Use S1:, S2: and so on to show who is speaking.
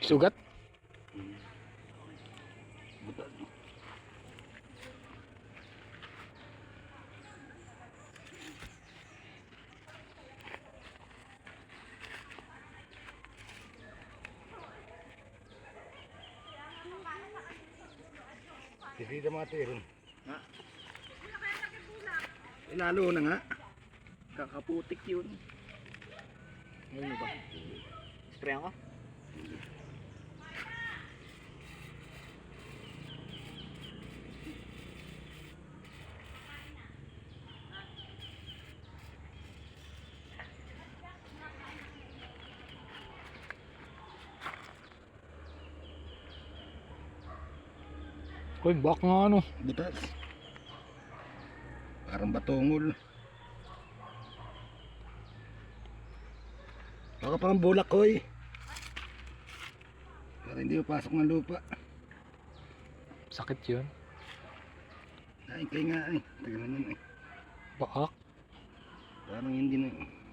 S1: Sugat?
S2: Buta. Hindi na matirin.
S3: Ha?
S2: Inalo na nga.
S3: Kakaputik yun. Ngayon ba? Spray ako?
S1: Uy, bak nga ano.
S2: Butas. Parang batungol. Baka parang bulak ko eh. Pero hindi pasok ng lupa.
S1: Sakit yun.
S2: Ay, kaya nga eh. Tagal na nun eh.
S1: Bakak.
S2: Parang hindi na eh.